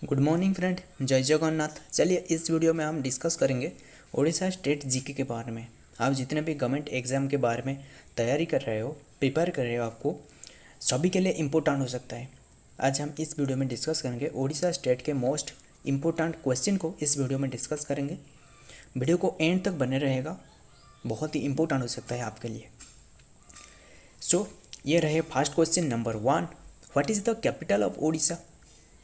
Good morning friend, जय जगन्नाथ। चलिए इस वीडियो में हम डिस्कस करेंगे उड़ीसा स्टेट जीके के बारे में। आप जितने भी गवर्नमेंट एग्जाम के बारे में तैयारी कर रहे हो, प्रिपेयर कर रहे हो, आपको सभी के लिए इम्पोर्टेंट हो सकता है। आज हम इस वीडियो में डिस्कस करेंगे उड़ीसा स्टेट के मोस्ट इम्पोर्टेंट क्वेश्चन को इस वीडियो में डिस्कस करेंगे। वीडियो को एंड तक बने रहेगा, बहुत ही इम्पोर्टेंट हो सकता है आपके लिए। सो ये रहे first question number 1, what is the capital of Odisha.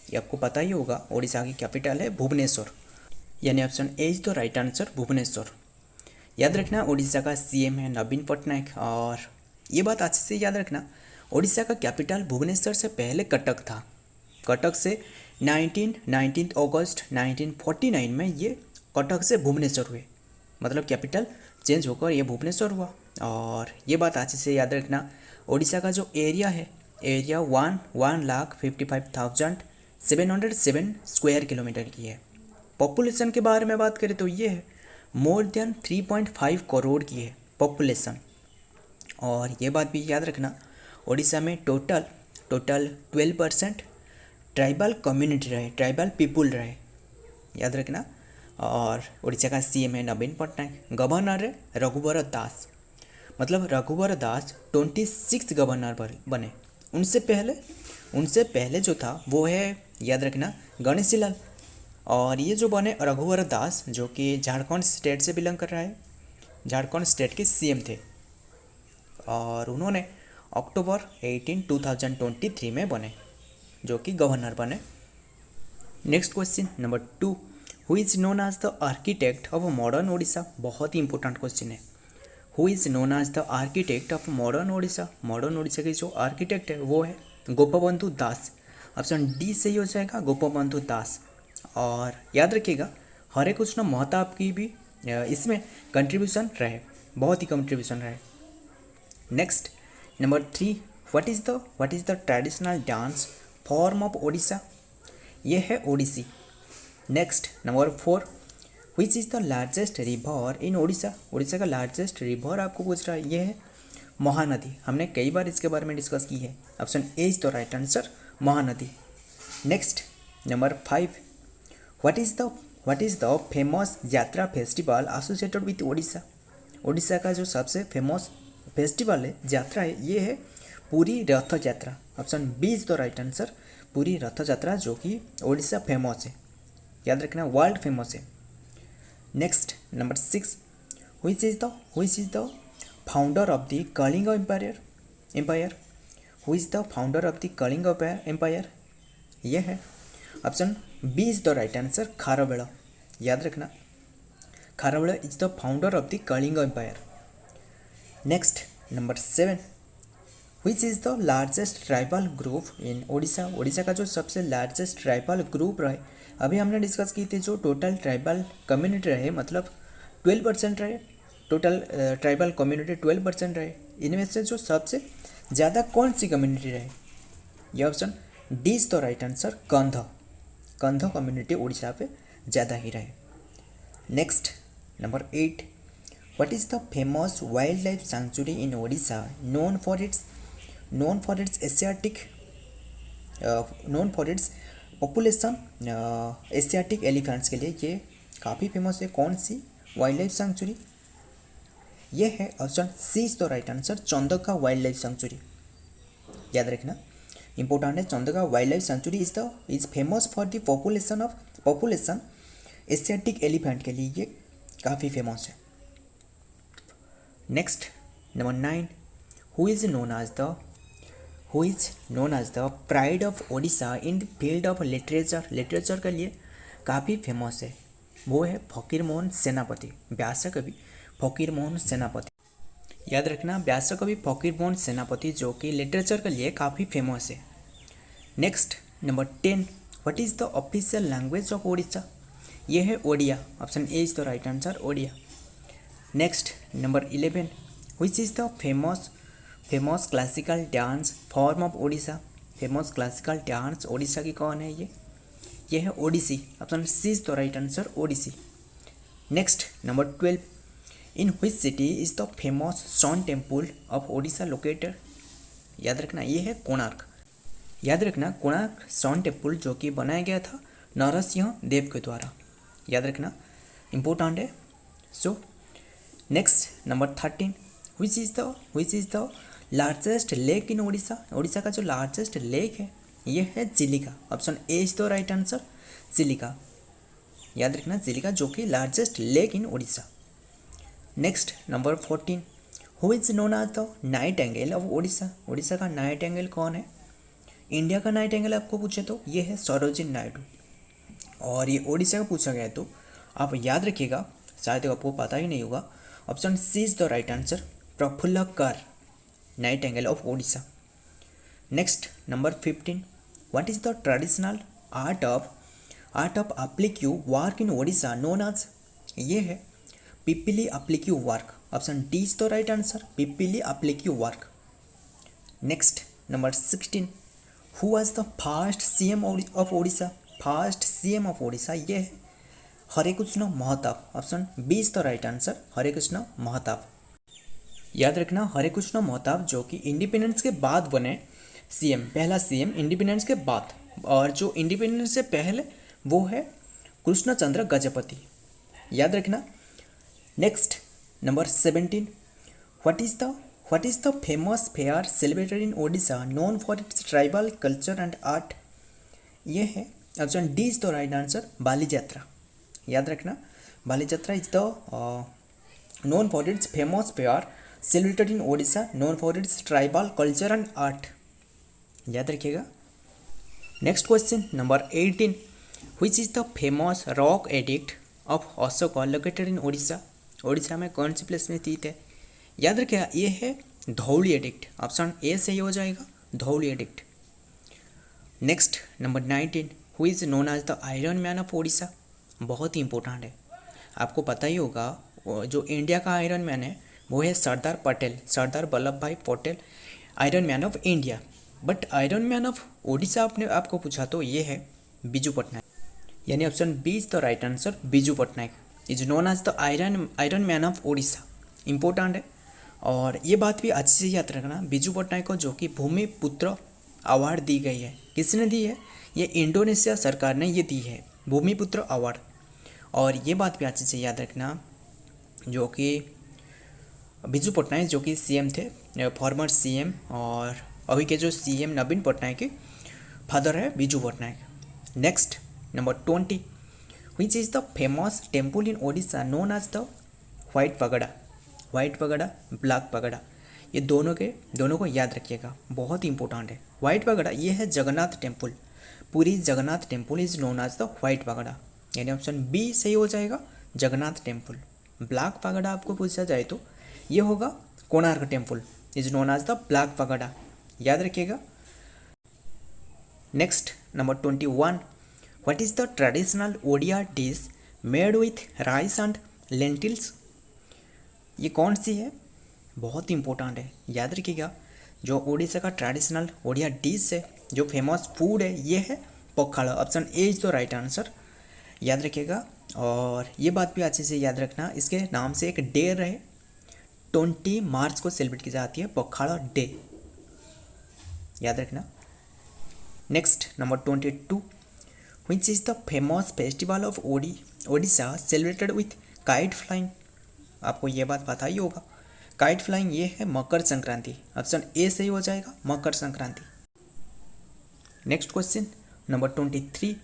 ये आपको पता ही होगा, ओडिशा की कैपिटल है भुवनेश्वर, यानी option A is the right answer Bhubaneswar. याद रखना उड़ीसा का सीएम है नवीन पटनायक, और ये बात अच्छे से याद रखना, उड़ीसा का कैपिटल भुवनेश्वर से पहले कटक था। कटक से 19 अगस्त 1949 में ये कटक से भुवनेश्वर हुए, मतलब कैपिटल चेंज होकर ये भुवनेश्वर हुआ। और ये बात अच्छे से याद रखना, उड़ीसा का जो एरिया है, एरिया 1,55,707 स्क्वायर किलोमीटर की है। पॉपुलेशन के बारे में बात करें तो ये है मोर देन 3.5 करोड़ की है पॉपुलेशन। और ये बात भी याद रखना, उड़ीसा में टोटल 12% ट्राइबल कम्युनिटी रहे, ट्राइबल पीपुल रहे, याद रखना। और उड़ीसा का सीएम है नवीन पटनायक, गवर्नर है रघुवर दास, मतलब रघुवर दास 26 गवर्नर बने। उनसे पहले जो था वो है, याद रखना, गणेशी लाल। और ये जो बने रघुवर दास, जो कि झारखंड स्टेट से बिलोंग कर रहा है, झारखंड स्टेट के सीएम थे, और उन्होंने अक्टूबर 18, 2023 में बने, जो कि गवर्नर बने। Next question number 2, who is known as the architect of modern Odisha. बहुत ही इंपॉर्टेंट क्वेश्चन है। Who is known as the architect of modern Odisha. Modern Odisha के जो आर्किटेक्ट है वो है गोपबंधु दास। ऑप्शन डी सही हो जाएगा, गोपबंधु दास। और याद रखिएगा, हरे कृष्ण महताब की भी इसमें कंट्रीब्यूशन रहे, बहुत ही कंट्रीब्यूशन रहे। Next number 3, what is the traditional dance form of Odisha. ये है Odissi. Next number 4, which is the largest river in Odisha. Odisha का लार्जेस्ट रिवर आपको पूछ रहा है, ये है महानदी। हमने कई बार इसके बारे में डिस्कस की है। Option A is the right answer, Mahanadi. Next number 5, what is the famous yatra festival associated with Odisha. Odisha का जो सबसे फेमस फेस्टिवल है, यात्रा है, ये है Puri Rath Yatra. Option B is the right answer, Puri Rath यात्रा, जो कि ओडिशा फेमस है, याद रखना, वर्ल्ड फेमस है। Next number 6, which is the founder of the Kalinga empire. Who is the founder of the Kalinga empire? ये है option B is the right answer, Kharavela. याद रखना, Kharavela is the founder of the Kalinga empire. Next number 7, which is the largest tribal group in Odisha. Odisha का जो सबसे largest tribal group रहे, अभी हमने डिस्कस की थी, जो टोटल ट्राइबल कम्युनिटी रहे, मतलब 12% रहे, टोटल ट्राइबल कम्युनिटी 12% रहे। इनमें से जो सबसे ज़्यादा कौन सी कम्युनिटी रहे, ये option D is the right answer, कंध कम्युनिटी उड़ीसा पे ज़्यादा ही रहे। Next number 8, what is the famous wild life sanctuary in Odisha known for it's Asiatic population Asiatic elephants के लिए ये काफ़ी फेमस है। कौन सी वाइल्ड लाइफ सेंचुरी, ये है option C is the right answer, Chandaka wildlife sanctuary. याद रखना, इंपॉर्टेंट है, Chandaka wildlife sanctuary is famous for the population Asiatic elephant के लिए ये काफ़ी फेमस है। Next number 9, who is known as the pride of Odisha in the field of literature के लिए काफ़ी फेमस है, वो है फकीर मोहन सेनापति, व्यासकवि फकीर मोहन सेनापति। याद रखना, व्यासकवि फकीर मोहन सेनापति, जो कि लिटरेचर के लिए काफ़ी फेमस है। Next number 10, what is the official language of Odisha. ये है Odia. Option A is the right answer, Odia. Next number 11, which is the famous classical dance form of Odisha. Famous classical dance Odisha की कौन है, ये है Odissi. Option C is the right answer, Odissi. Next number 12, in which city is the famous sun temple of Odisha located. याद रखना, ये है कोणार्क। याद रखना, कोणार्क सन टेम्पल जो कि बनाया गया था नरसिंह देव के द्वारा। याद रखना, इम्पोर्टेंट है। So next number 13, which is the largest lake in Odisha. Odisha का जो लार्जेस्ट लेक है ये है Chilika. Option A is the right answer, Chilika. याद रखना, चिलिका जो कि largest lake in Odisha. Next number 14, who is known as the nightingale of Odisha. Odisha का नाइट एंगल कौन है? इंडिया का नाइट एंगल आपको पूछे तो ये है सरोजिनी नायडू, और ये ओडिशा का पूछा गया तो आप याद रखिएगा, शायद आपको पता ही नहीं होगा। Option C is the right answer, Prafulla Kar, nightingale of Odisha. Next number 15, what is the traditional art of applique work in Odisha known as. ये है Pipili applique work. Option D is the right answer, Pipili applique work. Next number 16, who was the first CM of Odisha. First CM of Odisha ये है Hare Krushna Mahtab. Option B is the right answer, हरे कृष्ण महताब। याद रखना, हरे कृष्ण महताब जो कि independence के बाद बने सीएम, पहला सीएम इंडिपेंडेंस के बाद, और जो इंडिपेंडेंस से पहले वो है कृष्णचंद्र गजपति। याद रखना। Next number 17, what is the famous fair celebrated in Odisha known for its tribal culture and art. ये है option D is the right answer, Bali Yatra. याद रखना, Bali Yatra is the known for its famous fair celebrated in Odisha, known for its tribal culture and art। याद रखिएगा। Next question number 18, which is the famous rock edict of Ashoka located in Odisha. Odisha में कौन सी place में स्थित है? याद रखिएगा, ये है धौली एडिक्ट। ऑप्शन ए सही हो जाएगा, Dhauli addict. Next number 19, who is known as the iron man of Odisha. बहुत ही इंपॉर्टेंट है, आपको पता ही होगा जो इंडिया का आयरन मैन है वो है Sardar Patel, Sardar Vallabhbhai Patel, iron man of India. But iron man of Odisha आपको पूछा तो ये है बिजू पटनायक, यानी option B is the right answer, Biju Patnaik is known as the iron man of Odisha. Important है, और ये बात भी अच्छे से याद रखना, बिजू पटनायक को जो कि भूमि पुत्र अवार्ड दी गई है, किसने दी है? ये इंडोनेशिया सरकार ने ये दी है, भूमि पुत्र अवार्ड। और ये बात भी अच्छे से याद रखना, जो कि बिजू पटनायक जो कि सीएम थे, फॉर्मर सीएम, और अभी के जो सीएम नवीन पटनायक के फादर है Biju Patnaik. Next number 20, which is the famous temple in Odisha known as the white pagoda. White pagoda, black pagoda, ये दोनों को याद रखिएगा, बहुत ही इंपॉर्टेंट है। वाइट पगड़ा ये है Jagannath temple, Puri Jagannath temple is known as the white pagoda, यानी ऑप्शन बी सही हो जाएगा, जगन्नाथ टेम्पल। ब्लैक पगड़ा आपको पूछा जाए तो ये होगा Konark temple, is known as the black pagoda. याद रखिएगा। Next number 21, what is the traditional Odia dish made with rice and lentils. ये कौन सी है? बहुत इंपॉर्टेंट है, याद रखिएगा। जो ओडिशा का ट्रेडिशनल ओडिया डिश है, जो फेमस फूड है, ये है Pakhala. Option A is the right answer, याद रखिएगा। और ये बात भी अच्छे से याद रखना, इसके नाम से एक डे रहे, 20 मार्च को सेलिब्रेट की जाती है पखाल डे, याद रखना। Next number 22, which is the famous festival of Odisha celebrated with kite flying. आपको ये बात पता ही होगा, काइट फ्लाइंग ये है मकर संक्रांति। ऑप्शन ए सही हो जाएगा, Makar Sankranti. Next question number 23,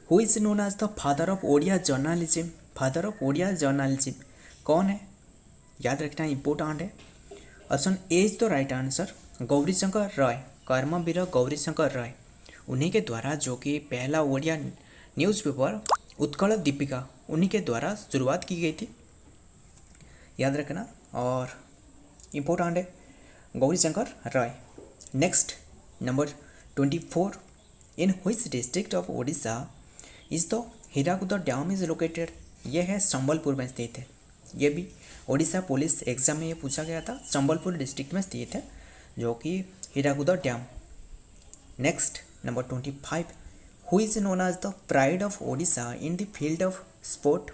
who is known as the father of Odia journalism. Father of Odia journalism कौन है? याद रखना, इंपॉर्टेंट है। Option A is the right answer, Gourishankar Ray, Karmaveer Gourishankar Ray. उन्हीं के द्वारा जो कि पहला ओडिया न्यूज़पेपर उत्कल दीपिका, उन्हीं के द्वारा शुरुआत की गई थी, याद रखना। और इम्पोर्टेंट है Gourishankar Ray. Next number 24, in which district of Odisha is the Hirakud dam is located. ये है संबलपुर में स्थित है, ये भी ओडिशा पुलिस एग्जाम में ये पूछा गया था, संबलपुर डिस्ट्रिक्ट में स्थित है जो कि Hirakud dam. Next number 25, who is known as the pride of Odisha in the field of sport.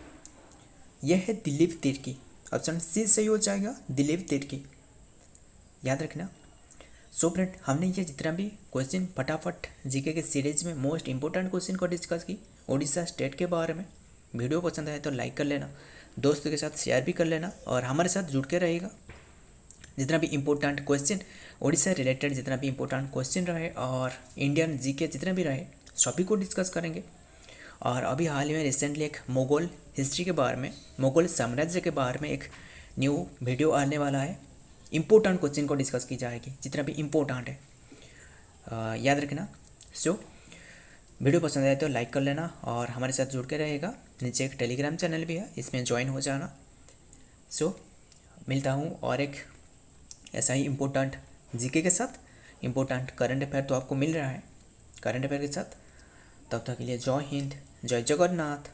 यह है दिलीप तिर्की। ऑप्शन सी सही हो जाएगा, दिलीप तिर्की, याद रखना। सो फ्रेंड, हमने ये जितना भी क्वेश्चन फटाफट जीके के सीरीज में मोस्ट इंपॉर्टेंट क्वेश्चन को डिस्कस की उड़ीसा स्टेट के बारे में। वीडियो पसंद आए तो लाइक कर लेना, दोस्तों के साथ शेयर भी कर लेना और हमारे साथ जुड़ के रहेगा। जितना भी इम्पोर्टेंट क्वेश्चन उड़ीसा रिलेटेड जितना भी इम्पोर्टेंट क्वेश्चन रहे और इंडियन जीके जितने भी रहे सभी को डिस्कस करेंगे। और अभी हाल ही में रिसेंटली एक मुगल हिस्ट्री के बारे में, मुगल साम्राज्य के बारे में एक न्यू वीडियो आने वाला है। इम्पोर्टेंट क्वेश्चन को डिस्कस की जाएगी जितना भी इम्पोर्टेंट है, याद रखना। सो वीडियो पसंद आए तो लाइक कर लेना और हमारे साथ जुड़ के रहेगा। नीचे एक टेलीग्राम चैनल भी है, इसमें ज्वाइन हो जाना। सो मिलता हूँ और एक ऐसा ही इम्पोर्टेंट जीके के साथ। इम्पोर्टेंट करंट अफेयर तो आपको मिल रहा है करंट अफेयर के साथ। तब तक के लिए जय हिंद, जय जगन्नाथ।